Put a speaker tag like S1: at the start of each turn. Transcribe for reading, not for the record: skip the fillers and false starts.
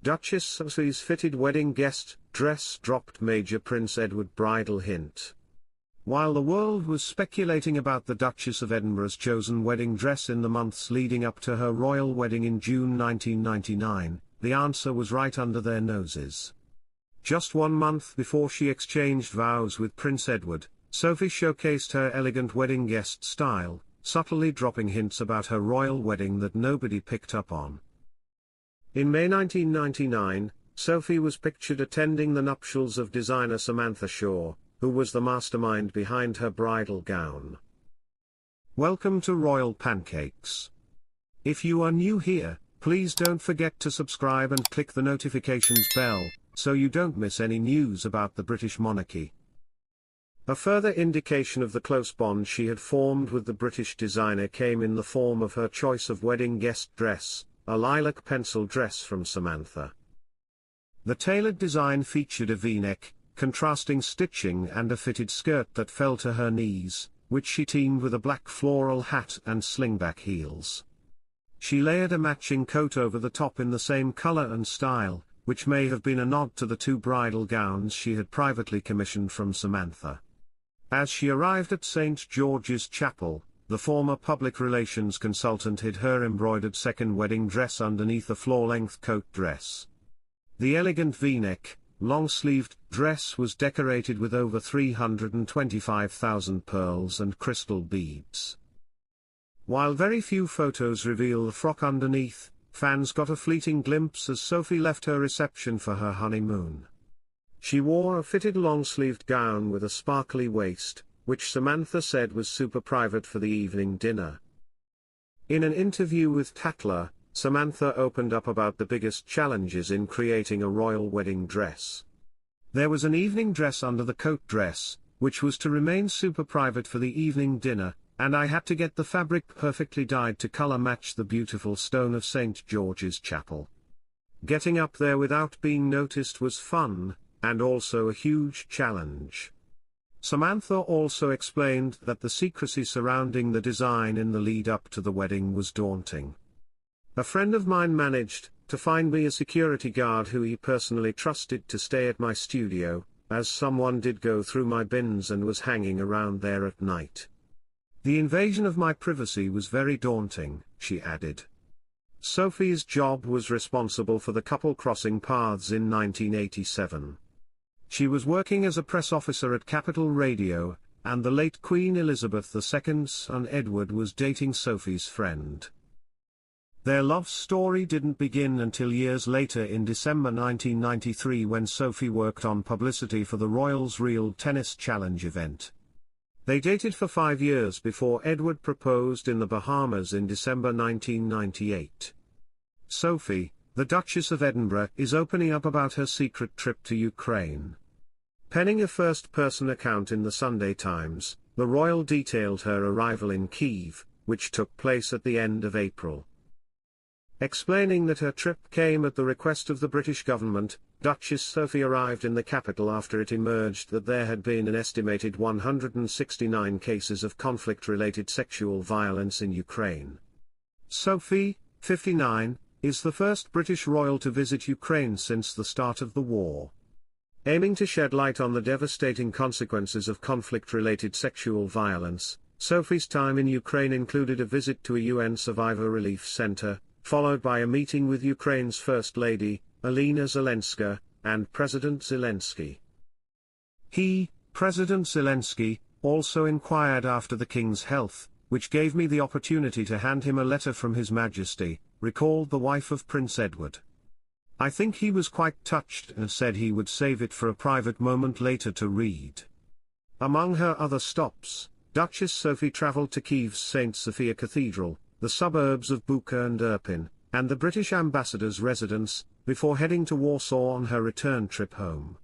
S1: Duchess Sophie's fitted wedding guest dress dropped major Prince Edward bridal hint. While the world was speculating about the Duchess of Edinburgh's chosen wedding dress in the months leading up to her royal wedding in June 1999, the answer was right under their noses. Just 1 month before she exchanged vows with Prince Edward, Sophie showcased her elegant wedding guest style, subtly dropping hints about her royal wedding that nobody picked up on. In May 1999, Sophie was pictured attending the nuptials of designer Samantha Shaw, who was the mastermind behind her bridal gown. Welcome to Royal Pancakes. If you are new here, please don't forget to subscribe and click the notifications bell, so you don't miss any news about the British monarchy. A further indication of the close bond she had formed with the British designer came in the form of her choice of wedding guest dress, a lilac pencil dress from Samantha. The tailored design featured a V-neck, contrasting stitching and a fitted skirt that fell to her knees, which she teamed with a black floral hat and slingback heels. She layered a matching coat over the top in the same color and style, which may have been a nod to the 2 bridal gowns she had privately commissioned from Samantha. As she arrived at St. George's Chapel, the former public relations consultant hid her embroidered second wedding dress underneath a floor-length coat dress. The elegant V-neck, long-sleeved dress was decorated with over 325,000 pearls and crystal beads. While very few photos reveal the frock underneath, fans got a fleeting glimpse as Sophie left her reception for her honeymoon. She wore a fitted long-sleeved gown with a sparkly waist, which Samantha said was super private for the evening dinner. In an interview with Tatler, Samantha opened up about the biggest challenges in creating a royal wedding dress. There was an evening dress under the coat dress, which was to remain super private for the evening dinner, and I had to get the fabric perfectly dyed to color match the beautiful stone of St. George's Chapel. Getting up there without being noticed was fun, and also a huge challenge. Samantha also explained that the secrecy surrounding the design in the lead-up to the wedding was daunting. A friend of mine managed to find me a security guard who he personally trusted to stay at my studio, as someone did go through my bins and was hanging around there at night. The invasion of my privacy was very daunting, she added. Sophie's job was responsible for the couple crossing paths in 1987. She was working as a press officer at Capital Radio, and the late Queen Elizabeth II's son Edward was dating Sophie's friend. Their love story didn't begin until years later in December 1993 when Sophie worked on publicity for the Royals' Real Tennis Challenge event. They dated for 5 years before Edward proposed in the Bahamas in December 1998. Sophie, the Duchess of Edinburgh, is opening up about her secret trip to Ukraine. Penning a first-person account in the Sunday Times, the royal detailed her arrival in Kyiv, which took place at the end of April. Explaining that her trip came at the request of the British government, Duchess Sophie arrived in the capital after it emerged that there had been an estimated 169 cases of conflict-related sexual violence in Ukraine. Sophie, 59, is the first British royal to visit Ukraine since the start of the war. Aiming to shed light on the devastating consequences of conflict-related sexual violence, Sophie's time in Ukraine included a visit to a UN survivor relief center, followed by a meeting with Ukraine's First Lady, Alina Zelenska, and President Zelensky. President Zelensky, also inquired after the king's health, which gave me the opportunity to hand him a letter from His Majesty, recalled the wife of Prince Edward. I think he was quite touched and said he would save it for a private moment later to read. Among her other stops, Duchess Sophie traveled to Kyiv's St. Sophia Cathedral, the suburbs of Bucha and Irpin, and the British ambassador's residence, before heading to Warsaw on her return trip home.